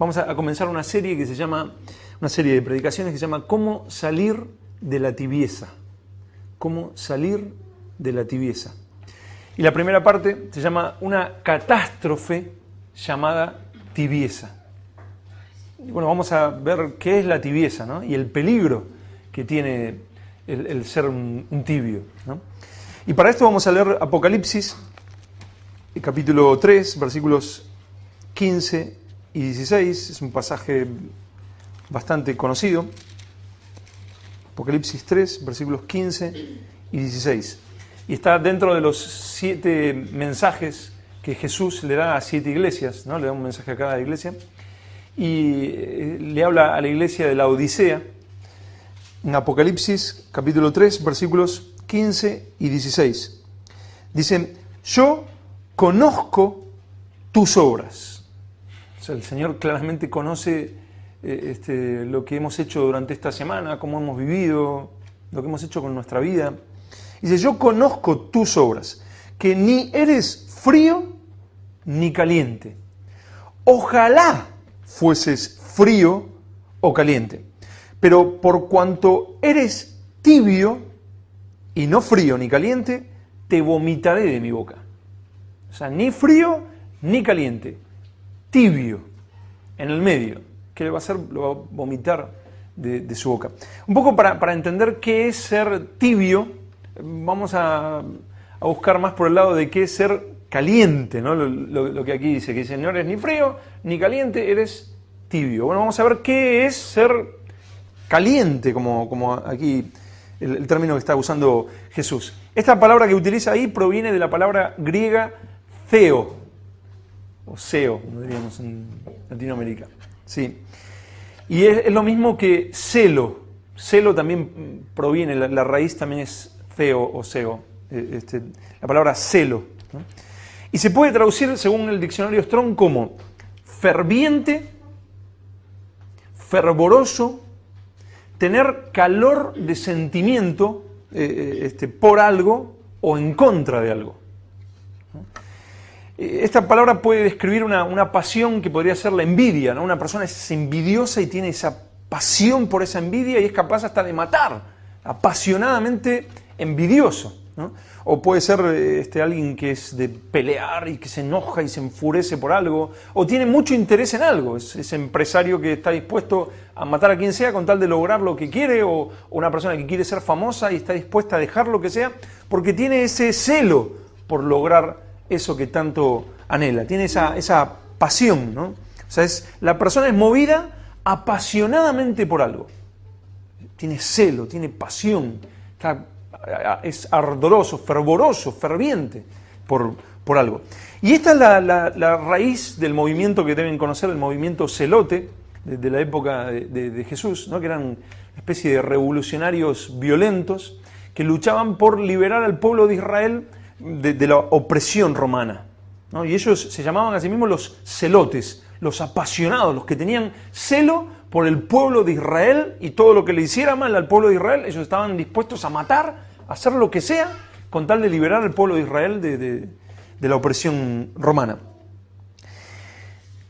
Vamos a comenzar una serie que se llama, una serie de predicaciones que se llama ¿Cómo salir de la tibieza? ¿Cómo salir de la tibieza? Y la primera parte se llama una catástrofe llamada tibieza. Y bueno, vamos a ver qué es la tibieza, ¿no? Y el peligro que tiene el ser un tibio, ¿no? Y para esto vamos a leer Apocalipsis, capítulo 3, versículos 15 y 16. Es un pasaje bastante conocido. Apocalipsis 3, versículos 15 y 16. Y está dentro de los 7 mensajes que Jesús le da a 7 iglesias, ¿no? Le da un mensaje a cada iglesia. Y le habla a la iglesia de la Odisea, en Apocalipsis capítulo 3, versículos 15 y 16. Dice, yo conozco tus obras. O sea, el Señor claramente conoce lo que hemos hecho durante esta semana, cómo hemos vivido, lo que hemos hecho con nuestra vida. Dice, yo conozco tus obras, que ni eres frío ni caliente. Ojalá fueses frío o caliente. Pero por cuanto eres tibio y no frío ni caliente, te vomitaré de mi boca. O sea, ni frío ni caliente, tibio, en el medio. ¿Qué le va a hacer? Lo va a vomitar de su boca. Un poco para entender qué es ser tibio, vamos a buscar más por el lado de qué es ser caliente, ¿no? Lo que aquí dice, que dice, no eres ni frío ni caliente, eres tibio. Bueno, vamos a ver qué es ser caliente, como aquí el término que está usando Jesús. Esta palabra que utiliza ahí proviene de la palabra griega theo, o seo, como diríamos en Latinoamérica. Sí. Y es lo mismo que celo. Celo también proviene, la raíz también es theo o seo, la palabra celo, ¿no? Y se puede traducir, según el diccionario Strong, como ferviente, fervoroso, tener calor de sentimiento por algo o en contra de algo. Esta palabra puede describir una pasión que podría ser la envidia, ¿no? Una persona es envidiosa y tiene esa pasión por esa envidia y es capaz hasta de matar, apasionadamente envidioso, ¿no? O puede ser alguien que es de pelear y que se enoja y se enfurece por algo, o tiene mucho interés en algo, es ese empresario que está dispuesto a matar a quien sea con tal de lograr lo que quiere, o una persona que quiere ser famosa y está dispuesta a dejar lo que sea, porque tiene ese celo por lograr eso que tanto anhela, tiene esa pasión, ¿no? O sea, la persona es movida apasionadamente por algo, tiene celo, tiene pasión, es ardoroso, fervoroso, ferviente por algo. Y esta es la raíz del movimiento que deben conocer, el movimiento celote de la época de Jesús, ¿no? Que eran una especie de revolucionarios violentos que luchaban por liberar al pueblo de Israel de la opresión romana, ¿no? Y ellos se llamaban a sí mismos los celotes, los apasionados, los que tenían celo por el pueblo de Israel y todo lo que le hiciera mal al pueblo de Israel, ellos estaban dispuestos a matar, a hacer lo que sea, con tal de liberar al pueblo de Israel de la opresión romana.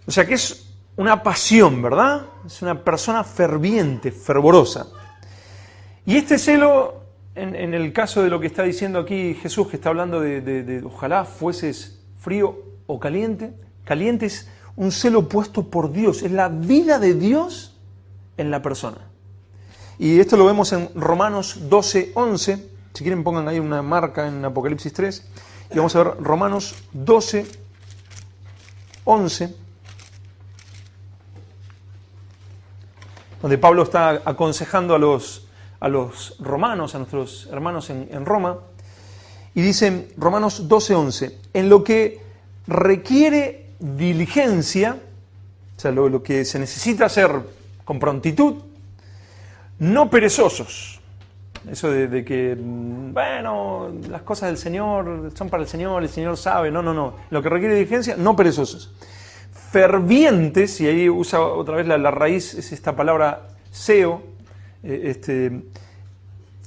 O sea que es una pasión, ¿verdad? Es una persona ferviente, fervorosa. Y este celo, en el caso de lo que está diciendo aquí Jesús, que está hablando de ojalá fueses frío o caliente, caliente es un celo puesto por Dios, es la vida de Dios en la persona. Y esto lo vemos en Romanos 12, 11. Si quieren pongan ahí una marca en Apocalipsis 3. Y vamos a ver Romanos 12, 11. Donde Pablo está aconsejando a los romanos, a nuestros hermanos en Roma. Y dice Romanos 12, 11. En lo que requiere diligencia, o sea, lo que se necesita hacer con prontitud, no perezosos. Eso de que, bueno, las cosas del Señor son para el Señor sabe. No. Lo que requiere diligencia, no perezosos. Fervientes, y ahí usa otra vez la raíz, es esta palabra seo,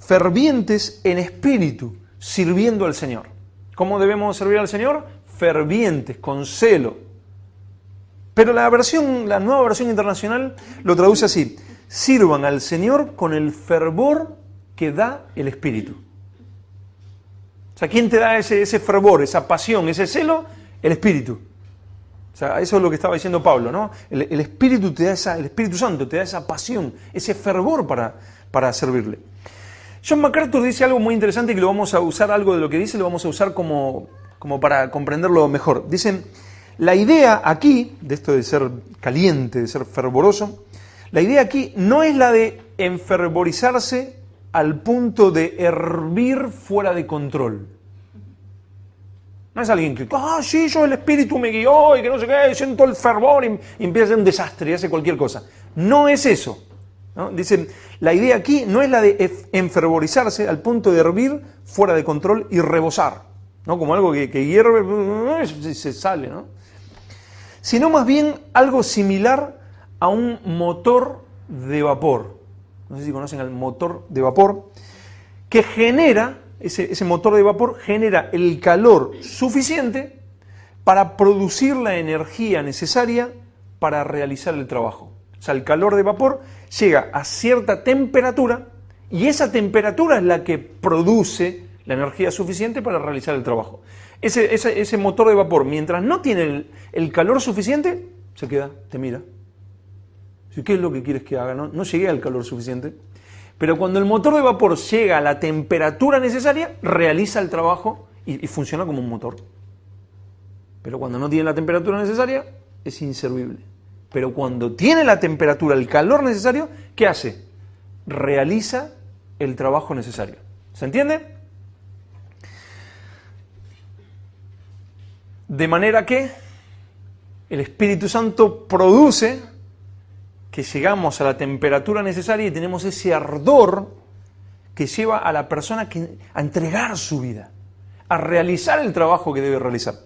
fervientes en espíritu, sirviendo al Señor. ¿Cómo debemos servir al Señor? Fervientes, con celo. Pero la nueva versión internacional lo traduce así: sirvan al Señor con el fervor que da el Espíritu. O sea, ¿quién te da ese fervor, esa pasión, ese celo? El Espíritu. O sea, eso es lo que estaba diciendo Pablo, ¿no? El Espíritu el Espíritu Santo te da esa pasión, ese fervor para servirle. John MacArthur dice algo muy interesante que lo vamos a usar, algo de lo que dice lo vamos a usar como para comprenderlo mejor. Dicen, la idea aquí, de esto de ser caliente, de ser fervoroso, la idea aquí no es la de enfervorizarse al punto de hervir fuera de control. No es alguien que, sí, el Espíritu me guió y que no sé qué, siento el fervor y empieza a hacer un desastre y hace cualquier cosa. No es eso, ¿no? Dicen, la idea aquí no es la de enfervorizarse al punto de hervir fuera de control y rebosar, ¿no? Como algo que hierve y se sale, ¿no? Sino más bien algo similar a un motor de vapor. No sé si conocen el motor de vapor, que genera, ese motor de vapor genera el calor suficiente para producir la energía necesaria para realizar el trabajo. O sea, el calor de vapor llega a cierta temperatura y esa temperatura es la que produce la energía suficiente para realizar el trabajo. Ese motor de vapor, mientras no tiene el calor suficiente, se queda, te mira. ¿Qué es lo que quieres que haga? No llegué al calor suficiente. Pero cuando el motor de vapor llega a la temperatura necesaria, realiza el trabajo y funciona como un motor. Pero cuando no tiene la temperatura necesaria, es inservible. Pero cuando tiene la temperatura, el calor necesario, ¿qué hace? Realiza el trabajo necesario. ¿Se entiende? De manera que el Espíritu Santo produce que llegamos a la temperatura necesaria y tenemos ese ardor que lleva a la persona a entregar su vida, a realizar el trabajo que debe realizar.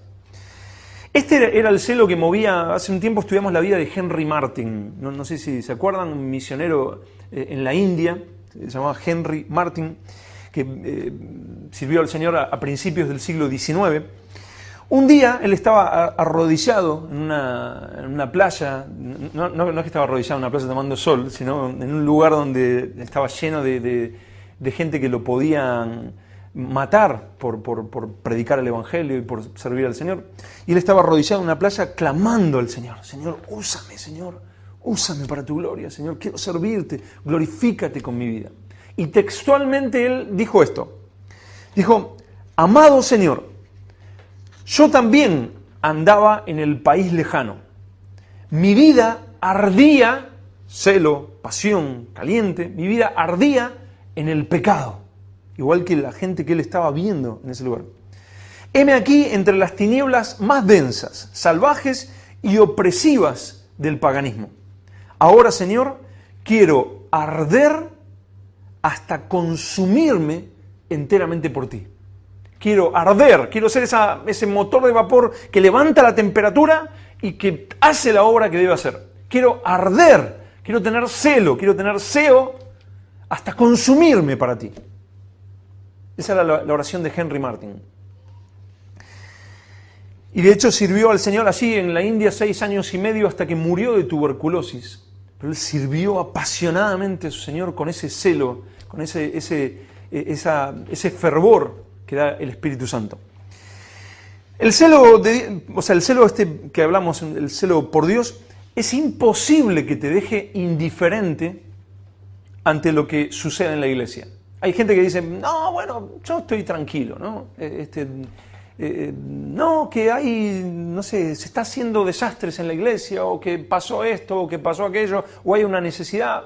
Este era el celo que movía. Hace un tiempo estudiamos la vida de Henry Martyn, no sé si se acuerdan, un misionero en la India, se llamaba Henry Martyn, que sirvió al Señor a principios del siglo XIX. Un día él estaba arrodillado en una playa, no es que estaba arrodillado en una playa tomando sol, sino en un lugar donde estaba lleno de gente que lo podían matar por predicar el Evangelio y por servir al Señor. Y él estaba arrodillado en una playa clamando al Señor: Señor, úsame para tu gloria, Señor, quiero servirte, glorifícate con mi vida. Y textualmente él dijo esto, dijo: amado Señor, yo también andaba en el país lejano. Mi vida ardía, celo, pasión, caliente, mi vida ardía en el pecado, igual que la gente que él estaba viendo en ese lugar. Heme aquí entre las tinieblas más densas, salvajes y opresivas del paganismo. Ahora, Señor, quiero arder hasta consumirme enteramente por ti. Quiero arder, quiero ser ese motor de vapor que levanta la temperatura y que hace la obra que debe hacer. Quiero arder, quiero tener celo, quiero tener celo hasta consumirme para ti. Esa era la oración de Henry Martyn. Y de hecho sirvió al Señor allí en la India 6 años y medio hasta que murió de tuberculosis. Pero él sirvió apasionadamente a su Señor con ese celo, con ese fervor que da el Espíritu Santo. El celo, el celo que hablamos, el celo por Dios, es imposible que te deje indiferente ante lo que sucede en la iglesia. Hay gente que dice: no, bueno, yo estoy tranquilo, ¿no? No, que hay, no sé, se está haciendo desastres en la iglesia, o que pasó esto, o que pasó aquello, o hay una necesidad.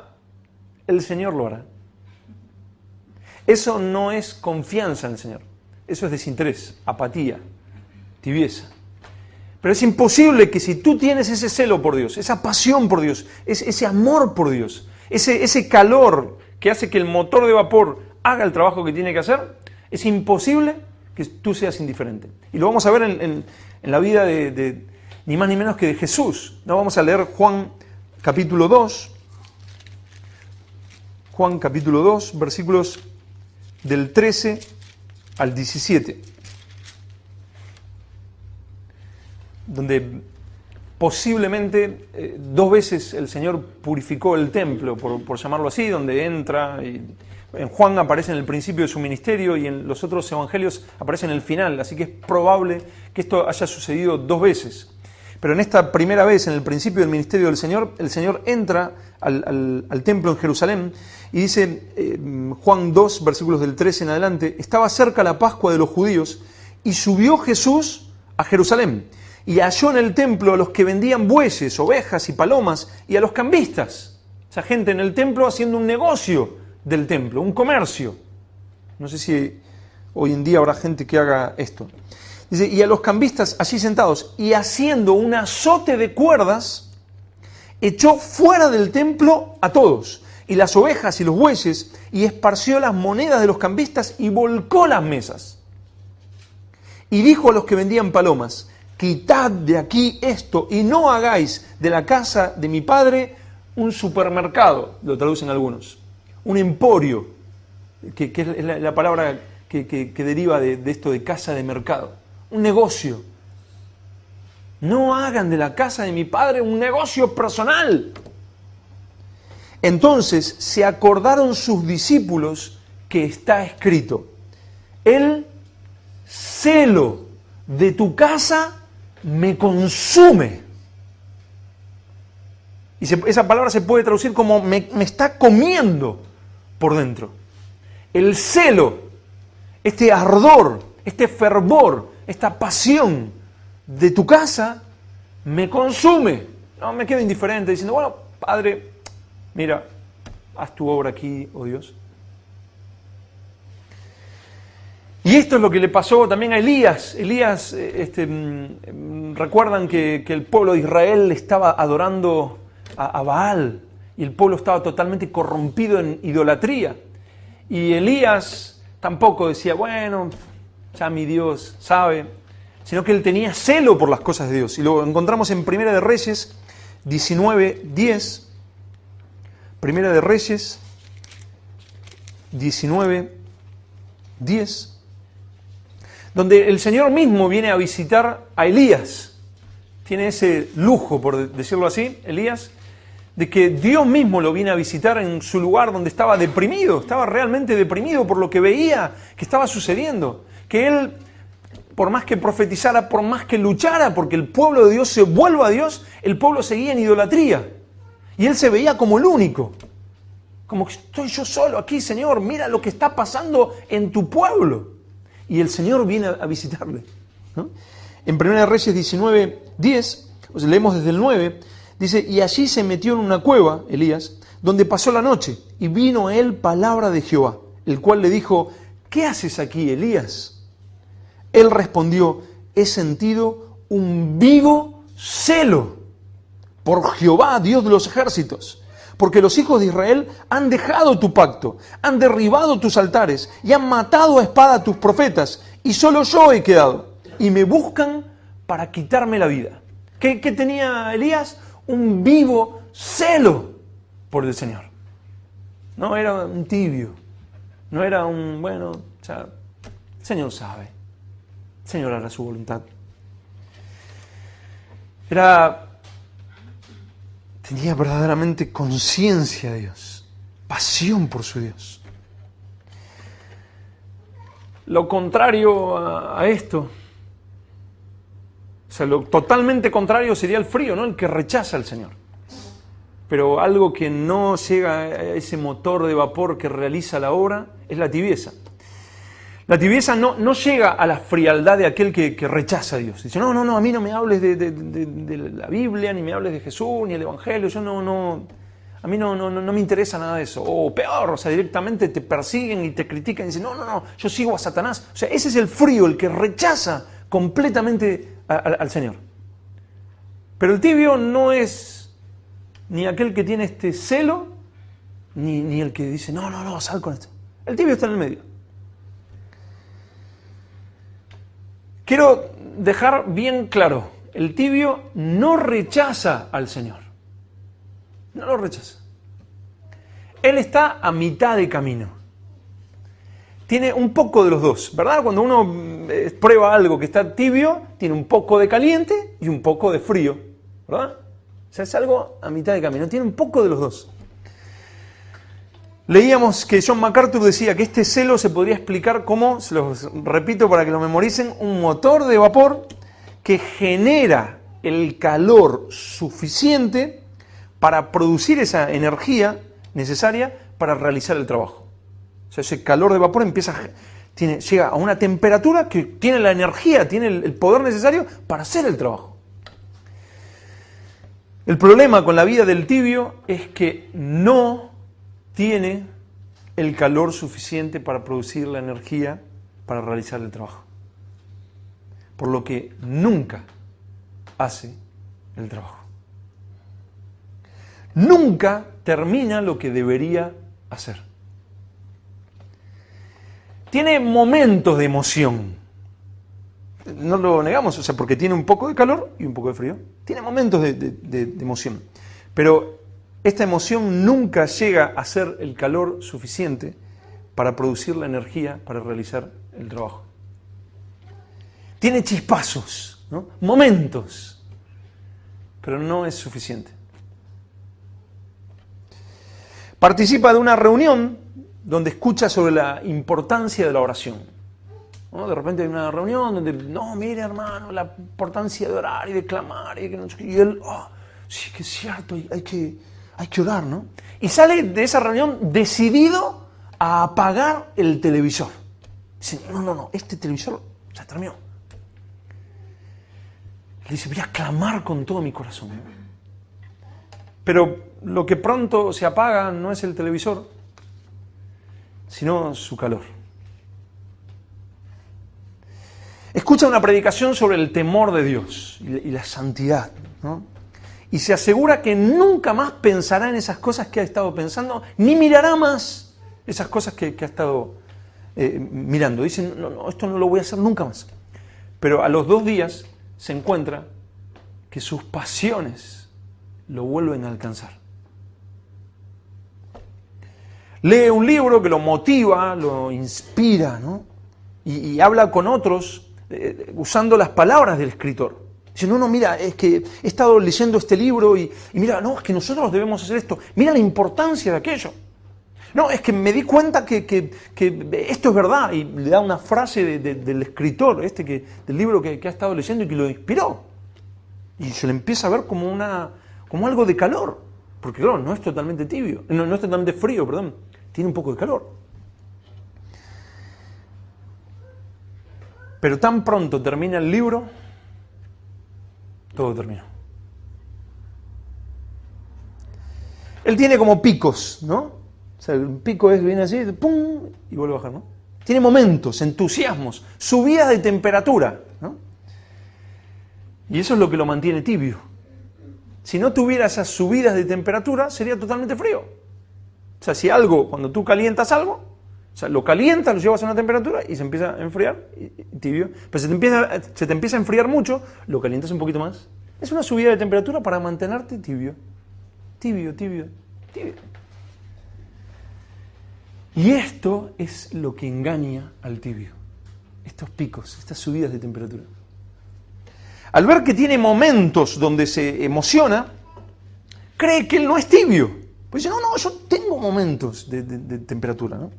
El Señor lo hará. Eso no es confianza en el Señor. Eso es desinterés, apatía, tibieza. Pero es imposible que si tú tienes ese celo por Dios, esa pasión por Dios, ese amor por Dios, ese calor que hace que el motor de vapor haga el trabajo que tiene que hacer, es imposible que tú seas indiferente. Y lo vamos a ver en la vida de ni más ni menos que de Jesús. ¿No? Vamos a leer Juan capítulo 2. Juan capítulo 2, versículos del 13 al 17. Donde posiblemente 2 veces el Señor purificó el templo, por llamarlo así, donde entra. En Juan aparece en el principio de su ministerio y en los otros evangelios aparece en el final, así que es probable que esto haya sucedido 2 veces. Pero en esta primera vez, en el principio del ministerio del Señor, el Señor entra al templo en Jerusalén y dice, Juan 2, versículos del 13 en adelante, estaba cerca la Pascua de los judíos y subió Jesús a Jerusalén y halló en el templo a los que vendían bueyes, ovejas y palomas y a los cambistas. Esa gente en el templo haciendo un negocio del templo, un comercio. No sé si hoy en día habrá gente que haga esto. Dice, y a los cambistas allí sentados, y haciendo un azote de cuerdas, echó fuera del templo a todos, y las ovejas y los bueyes, y esparció las monedas de los cambistas, y volcó las mesas. Y dijo a los que vendían palomas, quitad de aquí esto, y no hagáis de la casa de mi padre un supermercado, lo traducen algunos, un emporio, que es la palabra que deriva de esto de casa de mercado. Un negocio. No hagan de la casa de mi padre un negocio personal. Entonces se acordaron sus discípulos que está escrito, el celo de tu casa me consume. Y esa palabra se puede traducir como me está comiendo por dentro. El celo, este ardor, este fervor, esta pasión de tu casa me consume. No me quedo indiferente diciendo, bueno, Padre, mira, haz tu obra aquí, oh Dios. Y esto es lo que le pasó también a Elías. Elías, recuerdan que el pueblo de Israel estaba adorando a Baal y el pueblo estaba totalmente corrompido en idolatría. Y Elías tampoco decía, bueno, ya mi Dios sabe, sino que él tenía celo por las cosas de Dios. Y lo encontramos en Primera de Reyes 19:10. Primera de Reyes 19:10, donde el Señor mismo viene a visitar a Elías. Tiene ese lujo, por decirlo así, Elías, de que Dios mismo lo viene a visitar en su lugar donde estaba deprimido, estaba realmente deprimido por lo que veía que estaba sucediendo. Que él, por más que profetizara, por más que luchara porque el pueblo de Dios se vuelva a Dios, el pueblo seguía en idolatría. Y él se veía como el único. Como que estoy yo solo aquí, Señor, mira lo que está pasando en tu pueblo. Y el Señor viene a visitarle, ¿no? En 1 Reyes 19:10, leemos desde el 9, dice, y allí se metió en una cueva, Elías, donde pasó la noche, y vino a él palabra de Jehová, el cual le dijo, ¿qué haces aquí, Elías? Él respondió, he sentido un vivo celo por Jehová, Dios de los ejércitos, porque los hijos de Israel han dejado tu pacto, han derribado tus altares y han matado a espada a tus profetas, y solo yo he quedado, y me buscan para quitarme la vida. ¿Qué tenía Elías? Un vivo celo por el Señor. No era un tibio, no era un, bueno, ya, el Señor sabe, el Señor hará su voluntad. Tenía verdaderamente conciencia de Dios, pasión por su Dios. Lo contrario a esto, o sea, lo totalmente contrario sería el frío, ¿no? El que rechaza al Señor. Pero algo que no llega a ese motor de vapor que realiza la obra es la tibieza. La tibieza no llega a la frialdad de aquel que rechaza a Dios. Dice, no, a mí no me hables de la Biblia, ni me hables de Jesús, ni el Evangelio, a mí no me interesa nada de eso. O peor, o sea, directamente te persiguen y te critican y dicen, no, yo sigo a Satanás. O sea, ese es el frío, el que rechaza completamente al Señor. Pero el tibio no es ni aquel que tiene este celo, ni el que dice, no, sal con esto. El tibio está en el medio. Quiero dejar bien claro, el tibio no rechaza al Señor. No lo rechaza. Él está a mitad de camino. Tiene un poco de los dos, ¿verdad? Cuando uno prueba algo que está tibio, tiene un poco de caliente y un poco de frío. ¿verdad? O sea, es algo a mitad de camino, tiene un poco de los dos. Leíamos que John MacArthur decía que este celo se podría explicar como, se los repito para que lo memoricen, un motor de vapor que genera el calor suficiente para producir esa energía necesaria para realizar el trabajo. O sea, ese calor de vapor llega a una temperatura que tiene la energía, tiene el poder necesario para hacer el trabajo. El problema con la vida del tibio es que no tiene el calor suficiente para producir la energía para realizar el trabajo. Por lo que nunca hace el trabajo. Nunca termina lo que debería hacer. Tiene momentos de emoción. No lo negamos, o sea, porque tiene un poco de calor y un poco de frío. Tiene momentos de emoción. Pero esta emoción nunca llega a ser el calor suficiente para producir la energía para realizar el trabajo. Tiene chispazos, ¿no? Momentos, pero no es suficiente. Participa de una reunión donde escucha sobre la importancia de la oración, ¿no? De repente hay una reunión donde, no, mire hermano, la importancia de orar y de clamar, y él, sí que es cierto, hay que orar, ¿no? Y sale de esa reunión decidido a apagar el televisor. Dice, no, este televisor se terminó. Le dice, voy a clamar con todo mi corazón. Pero lo que pronto se apaga no es el televisor, sino su calor. Escucha una predicación sobre el temor de Dios y la santidad, ¿no? Y se asegura que nunca más pensará en esas cosas que ha estado pensando, ni mirará más esas cosas que ha estado mirando. Dice, no, esto no lo voy a hacer nunca más. Pero a los 2 días se encuentra que sus pasiones lo vuelven a alcanzar. Lee un libro que lo motiva, lo inspira, ¿no? Y habla con otros usando las palabras del escritor. Dice, no, mira, es que he estado leyendo este libro y mira, no, es que nosotros debemos hacer esto. Mira la importancia de aquello. No, es que me di cuenta que esto es verdad. Y le da una frase del escritor, del libro que ha estado leyendo y que lo inspiró. Y se le empieza a ver como algo de calor. Porque claro, no es totalmente tibio, no es totalmente frío, perdón. Tiene un poco de calor. Pero tan pronto termina el libro, todo terminó. Él tiene como picos, ¿no? O sea, el pico viene así, ¡pum! Y vuelve a bajar, ¿no? Tiene momentos, entusiasmos, subidas de temperatura, ¿no? Y eso es lo que lo mantiene tibio. Si no tuviera esas subidas de temperatura, sería totalmente frío. O sea, si algo, cuando tú calientas algo, o sea, lo calientas, lo llevas a una temperatura y se empieza a enfriar, tibio. Pero se te empieza a enfriar mucho, lo calientas un poquito más. Es una subida de temperatura para mantenerte tibio. Tibio. Y esto es lo que engaña al tibio. Estos picos, estas subidas de temperatura. Al ver que tiene momentos donde se emociona, cree que él no es tibio. Pues dice, no, yo tengo momentos de temperatura, ¿no?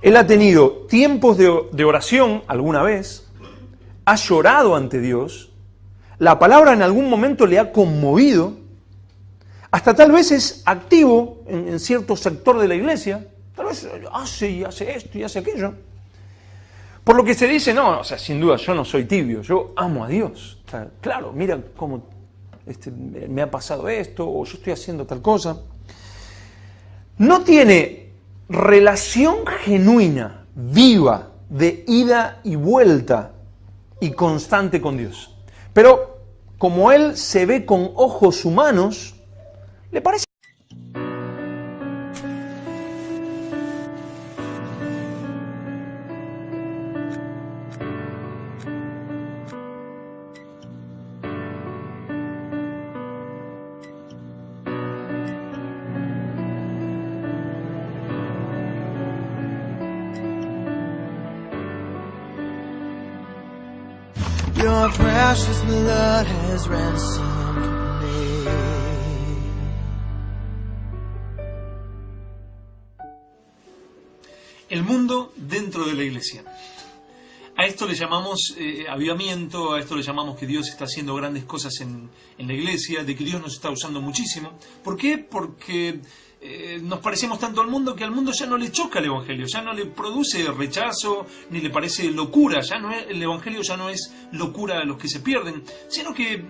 Él ha tenido tiempos de oración alguna vez, ha llorado ante Dios, la palabra en algún momento le ha conmovido, hasta tal vez es activo en cierto sector de la iglesia, tal vez hace esto y hace aquello. Por lo que se dice, no, o sea, sin duda yo no soy tibio, yo amo a Dios. O sea, claro, mira cómo me ha pasado esto, o yo estoy haciendo tal cosa. No tiene relación genuina, viva, de ida y vuelta y constante con Dios. Pero como él se ve con ojos humanos, le parece... Your precious blood has ransomed El mundo dentro de la iglesia. A esto le llamamos avivamiento, a esto le llamamos que Dios está haciendo grandes cosas en la iglesia, de que Dios nos está usando muchísimo. ¿Por qué? Porque nos parecemos tanto al mundo que al mundo ya no le choca el Evangelio, ya no le produce rechazo, ni le parece locura. El Evangelio ya no es locura a los que se pierden, sino que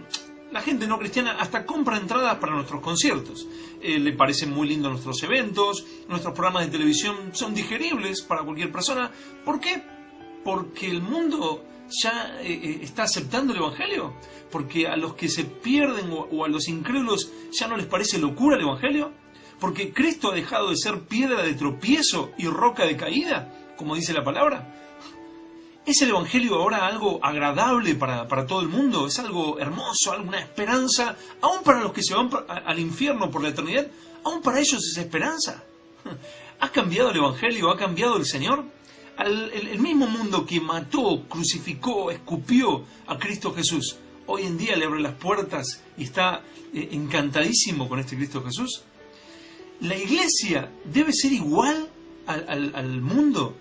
la gente no cristiana hasta compra entradas para nuestros conciertos. Le parecen muy lindos nuestros eventos, nuestros programas de televisión son digeribles para cualquier persona. ¿Por qué? Porque el mundo ya está aceptando el Evangelio. Porque a los que se pierden o a los incrédulos ya no les parece locura el Evangelio. Porque Cristo ha dejado de ser piedra de tropiezo y roca de caída, como dice la palabra. ¿Es el Evangelio ahora algo agradable para todo el mundo? ¿Es algo hermoso, alguna esperanza? Aún para los que se van al infierno por la eternidad, aún para ellos es esperanza. ¿Ha cambiado el Evangelio? ¿Ha cambiado el Señor? El mismo mundo que mató, crucificó, escupió a Cristo Jesús, hoy en día le abre las puertas y está encantadísimo con este Cristo Jesús. ¿La iglesia debe ser igual al mundo?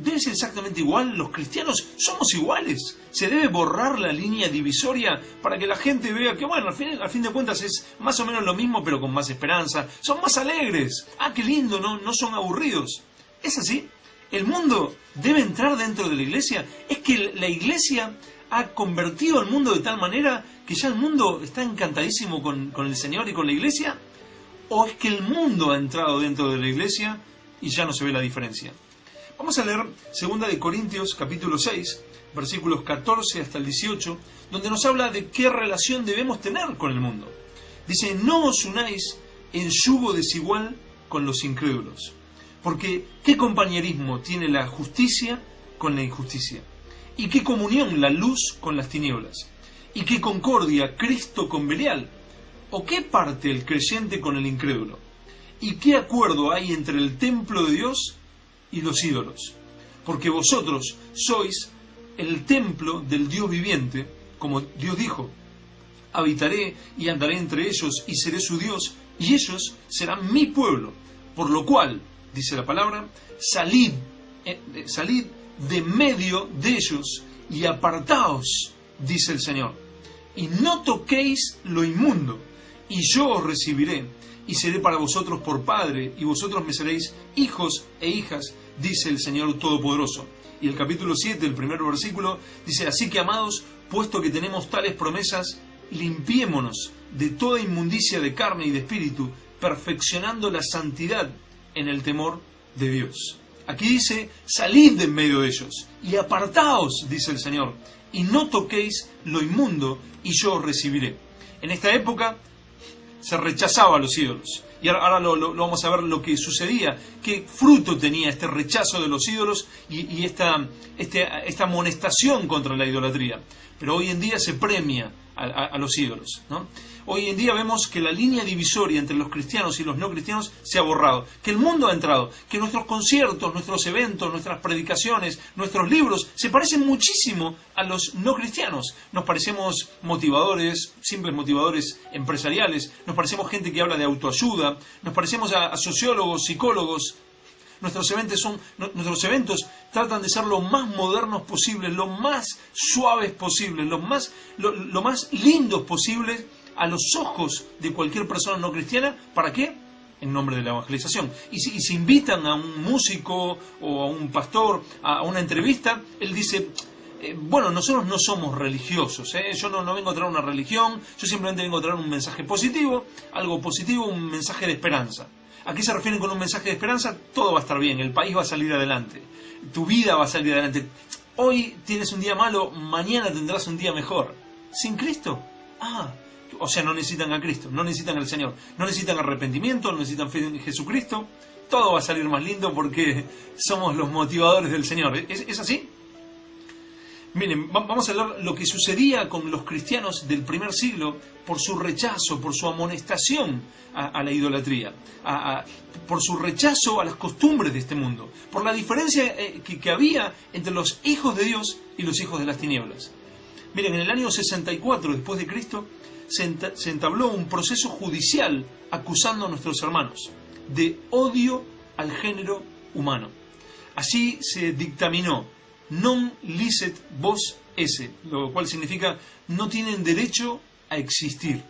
¿Debe ser exactamente igual? ¿Los cristianos somos iguales? ¿Se debe borrar la línea divisoria para que la gente vea que, bueno, al fin de cuentas es más o menos lo mismo, pero con más esperanza? Son más alegres. ¡Ah, qué lindo! No son aburridos. ¿Es así? ¿El mundo debe entrar dentro de la iglesia? ¿Es que la iglesia ha convertido al mundo de tal manera que ya el mundo está encantadísimo con el Señor y con la iglesia? ¿O es que el mundo ha entrado dentro de la iglesia y ya no se ve la diferencia? Vamos a leer 2 Corintios capítulo 6, versículos 14 hasta el 18, donde nos habla de qué relación debemos tener con el mundo. Dice: no os unáis en yugo desigual con los incrédulos. Porque ¿qué compañerismo tiene la justicia con la injusticia? ¿Y qué comunión la luz con las tinieblas? ¿Y qué concordia Cristo con Belial? ¿O qué parte el creyente con el incrédulo? ¿Y qué acuerdo hay entre el templo de Dios y los ídolos? Porque vosotros sois el templo del Dios viviente, como Dios dijo: habitaré y andaré entre ellos y seré su Dios, y ellos serán mi pueblo. Por lo cual, dice la palabra, salid de medio de ellos y apartaos, dice el Señor, y no toquéis lo inmundo, y yo os recibiré, y seré para vosotros por padre, y vosotros me seréis hijos e hijas, dice el Señor Todopoderoso. Y el capítulo 7, el primer versículo, dice: así que, amados, puesto que tenemos tales promesas, limpiémonos de toda inmundicia de carne y de espíritu, perfeccionando la santidad en el temor de Dios. Aquí dice: salid de en medio de ellos y apartaos, dice el Señor, y no toquéis lo inmundo, y yo os recibiré. En esta época se rechazaba a los ídolos, y ahora lo vamos a ver lo que sucedía, qué fruto tenía este rechazo de los ídolos y esta amonestación contra la idolatría. Pero hoy en día se premia a los ídolos, ¿no? Hoy en día vemos que la línea divisoria entre los cristianos y los no cristianos se ha borrado, que el mundo ha entrado, que nuestros conciertos, nuestros eventos, nuestras predicaciones, nuestros libros se parecen muchísimo a los no cristianos. Nos parecemos motivadores, simples motivadores empresariales, nos parecemos gente que habla de autoayuda, nos parecemos a sociólogos, psicólogos. Nuestros eventos tratan de ser lo más modernos posibles, lo más suaves posibles, lo más lindos posibles a los ojos de cualquier persona no cristiana. ¿Para qué? En nombre de la evangelización. Y si invitan a un músico o a un pastor a una entrevista, él dice: bueno, nosotros no somos religiosos, yo no vengo a traer una religión, yo simplemente vengo a traer un mensaje positivo, algo positivo, un mensaje de esperanza. ¿A qué se refieren con un mensaje de esperanza? Todo va a estar bien, el país va a salir adelante, tu vida va a salir adelante. Hoy tienes un día malo, mañana tendrás un día mejor. ¿Sin Cristo? O sea, no necesitan a Cristo, no necesitan al Señor, no necesitan arrepentimiento, no necesitan fe en Jesucristo. Todo va a salir más lindo porque somos los motivadores del Señor. ¿Es así? Miren, vamos a ver lo que sucedía con los cristianos del primer siglo por su rechazo, por su amonestación a la idolatría, por su rechazo a las costumbres de este mundo, por la diferencia que había entre los hijos de Dios y los hijos de las tinieblas. Miren, en el año 64 después de Cristo se entabló un proceso judicial acusando a nuestros hermanos de odio al género humano. Así se dictaminó, non licet vos esse, lo cual significa no tienen derecho a existir.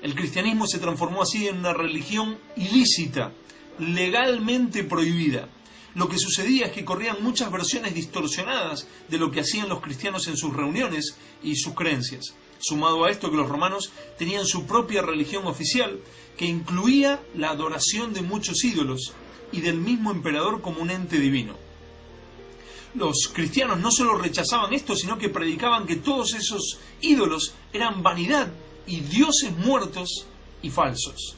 El cristianismo se transformó así en una religión ilícita, legalmente prohibida. Lo que sucedía es que corrían muchas versiones distorsionadas de lo que hacían los cristianos en sus reuniones y sus creencias. Sumado a esto que los romanos tenían su propia religión oficial, que incluía la adoración de muchos ídolos y del mismo emperador como un ente divino. Los cristianos no solo rechazaban esto, sino que predicaban que todos esos ídolos eran vanidad y dioses muertos y falsos.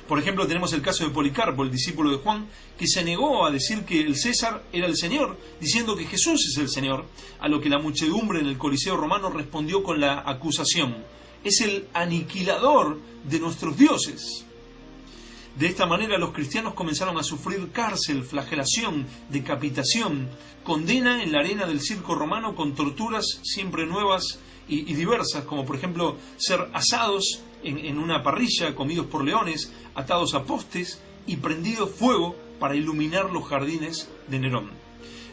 Por ejemplo, tenemos el caso de Policarpo, el discípulo de Juan, que se negó a decir que el César era el Señor, diciendo que Jesús es el Señor, a lo que la muchedumbre en el Coliseo romano respondió con la acusación: es el aniquilador de nuestros dioses. De esta manera los cristianos comenzaron a sufrir cárcel, flagelación, decapitación, condena en la arena del circo romano con torturas siempre nuevas y diversas, como por ejemplo ser asados en una parrilla, comidos por leones, atados a postes y prendido fuego para iluminar los jardines de Nerón.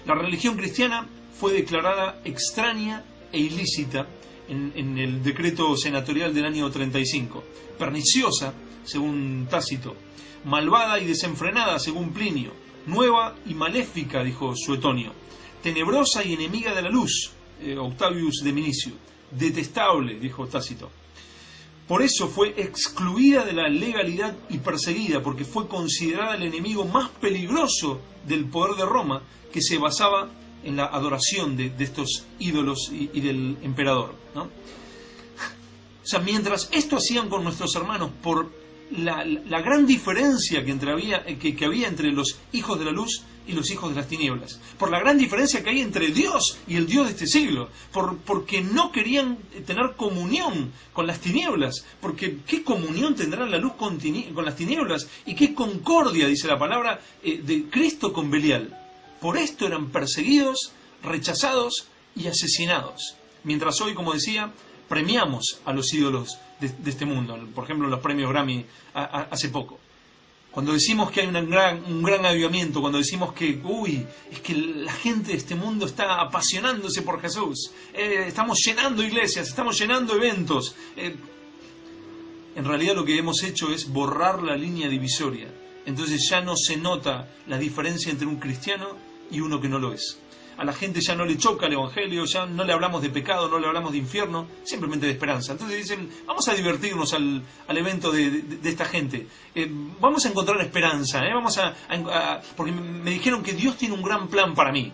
La religión cristiana fue declarada extraña e ilícita en el decreto senatorial del año 35, perniciosa, según Tácito, malvada y desenfrenada, según Plinio, nueva y maléfica, dijo Suetonio, tenebrosa y enemiga de la luz, Octavius de Minicio, detestable, dijo Tácito. Por eso fue excluida de la legalidad y perseguida, porque fue considerada el enemigo más peligroso del poder de Roma, que se basaba en la adoración de estos ídolos y del emperador, ¿no? O sea, mientras esto hacían con nuestros hermanos por la gran diferencia que había entre los hijos de la luz y los hijos de las tinieblas, por la gran diferencia que hay entre Dios y el Dios de este siglo, porque no querían tener comunión con las tinieblas, porque ¿qué comunión tendrá la luz con las tinieblas? Y qué concordia, dice la palabra, de Cristo con Belial. Por esto eran perseguidos, rechazados y asesinados. Mientras hoy, como decía, premiamos a los ídolos de este mundo, por ejemplo en los premios Grammy hace poco. Cuando decimos que hay un gran avivamiento, cuando decimos que, es que la gente de este mundo está apasionándose por Jesús, estamos llenando iglesias, estamos llenando eventos, en realidad lo que hemos hecho es borrar la línea divisoria. Entonces ya no se nota la diferencia entre un cristiano y uno que no lo es. A la gente ya no le choca el evangelio, ya no le hablamos de pecado, no le hablamos de infierno, simplemente de esperanza. Entonces dicen, vamos a divertirnos al evento de esta gente, vamos a encontrar esperanza, porque me dijeron que Dios tiene un gran plan para mí.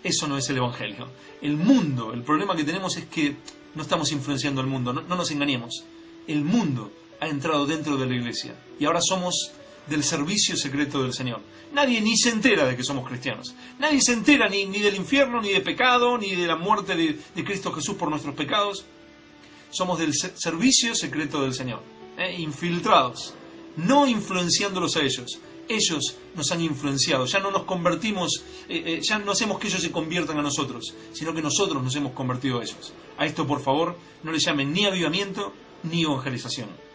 Eso no es el evangelio. El mundo, el problema que tenemos es que no estamos influenciando al mundo, no nos engañemos. El mundo ha entrado dentro de la iglesia y ahora somos del servicio secreto del Señor. Nadie ni se entera de que somos cristianos. Nadie se entera ni del infierno, ni de pecado, ni de la muerte de Cristo Jesús por nuestros pecados. Somos del servicio secreto del Señor. Infiltrados. No influenciándolos a ellos. Ellos nos han influenciado. Ya no nos convertimos, ya no hacemos que ellos se conviertan a nosotros, sino que nosotros nos hemos convertido a ellos. A esto, por favor, no le llamen ni avivamiento ni evangelización.